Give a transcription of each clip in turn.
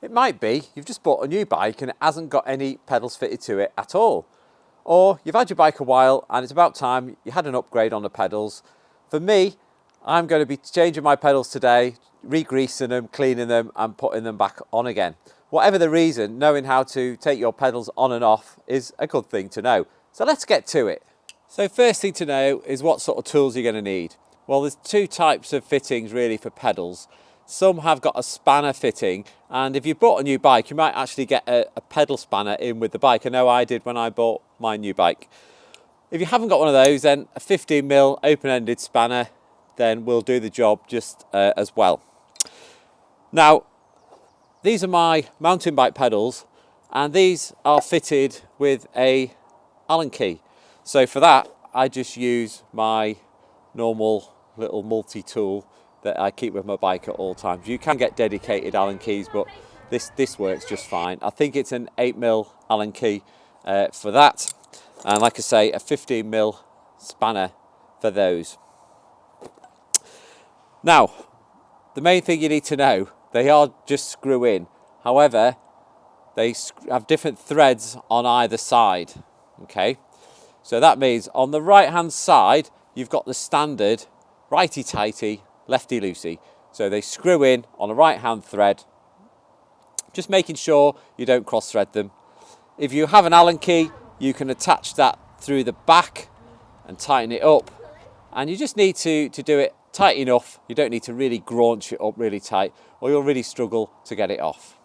It might be you've just bought a new bike and it hasn't got any pedals fitted to it at all. Or you've had your bike a while and it's about time you had an upgrade on the pedals. For me, I'm going to be changing my pedals today, re-greasing them, cleaning them and putting them back on again. Whatever the reason, knowing how to take your pedals on and off is a good thing to know. So let's get to it. So first thing to know is what sort of tools you're going to need. Well, there's two types of fittings really for pedals. Some have got a spanner fitting, and if you bought a new bike, you might actually get a pedal spanner in with the bike. I know I did when I bought my new bike. If you haven't got one of those, then a 15mm open-ended spanner then will do the job just as well. Now, these are my mountain bike pedals, and these are fitted with a Allen key. So for that, I just use my normal little multi-tool that I keep with my bike at all times. You can get dedicated Allen keys, but this works just fine. I think it's an 8mm Allen key for that. And like I say, a 15mm spanner for those. Now, the main thing you need to know, they are just screw in. However, they have different threads on either side, okay? So that means on the right-hand side, you've got the standard righty-tighty, lefty-loosey. So they screw in on a right-hand thread, just making sure you don't cross-thread them. If you have an Allen key, you can attach that through the back and tighten it up. And you just need to do it tight enough. You don't need to really graunch it up really tight, or you'll really struggle to get it off.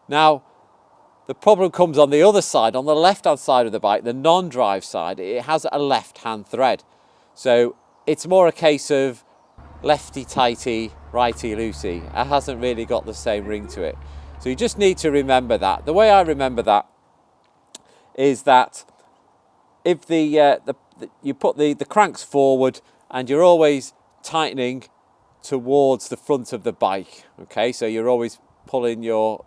Now, the problem comes on the other side, on the left-hand side of the bike, the non-drive side. It has a left-hand thread. So it's more a case of lefty-tighty, righty-loosey. It hasn't really got the same ring to it. So you just need to remember that. The way I remember that is that if you put the cranks forward and you're always tightening towards the front of the bike, okay? So you're always pulling your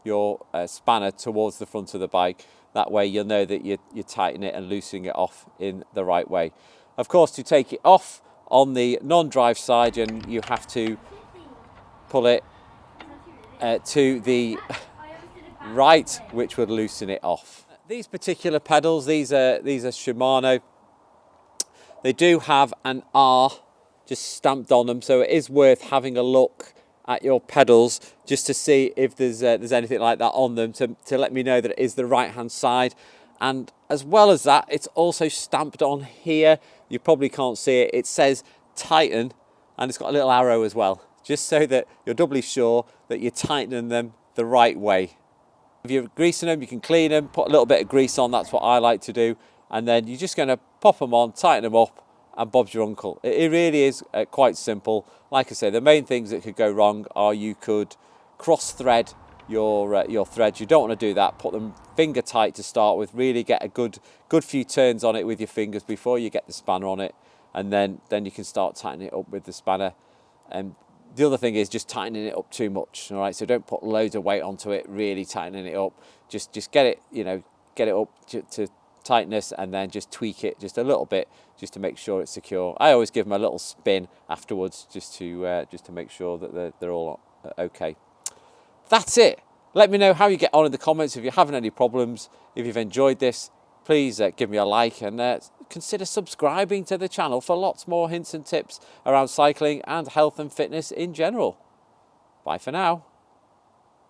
spanner towards the front of the bike. That way you'll know that you're tightening it and loosening it off in the right way. Of course, to take it off on the non-drive side, and you have to pull it to the right, which would loosen it off. These particular pedals, these are Shimano. They do have an R just stamped on them, so it is worth having a look at your pedals just to see if there's anything like that on them to let me know that it is the right hand side. And as well as that, it's also stamped on here. You probably can't see it. It says tighten, and it's got a little arrow as well, just so that you're doubly sure that you're tightening them the right way. If you're greasing them, you can clean them, put a little bit of grease on. That's what I like to do. And then you're just going to pop them on, tighten them up, and Bob's your uncle. It really is quite simple. Like I say, the main things that could go wrong are you could cross-thread your threads. You don't want to do that. Put them finger tight to start with. Really get a good few turns on it with your fingers before you get the spanner on it, and then you can start tightening it up with the spanner. And the other thing is just tightening it up too much. All right, so don't put loads of weight onto it. Really tightening it up. Just get it, get it up to tightness, and then just tweak it just a little bit, just to make sure it's secure. I always give them a little spin afterwards, just to make sure that they're all okay. That's it. Let me know how you get on in the comments. If you're having any problems, if you've enjoyed this, please give me a like, and consider subscribing to the channel for lots more hints and tips around cycling and health and fitness in general. Bye for now.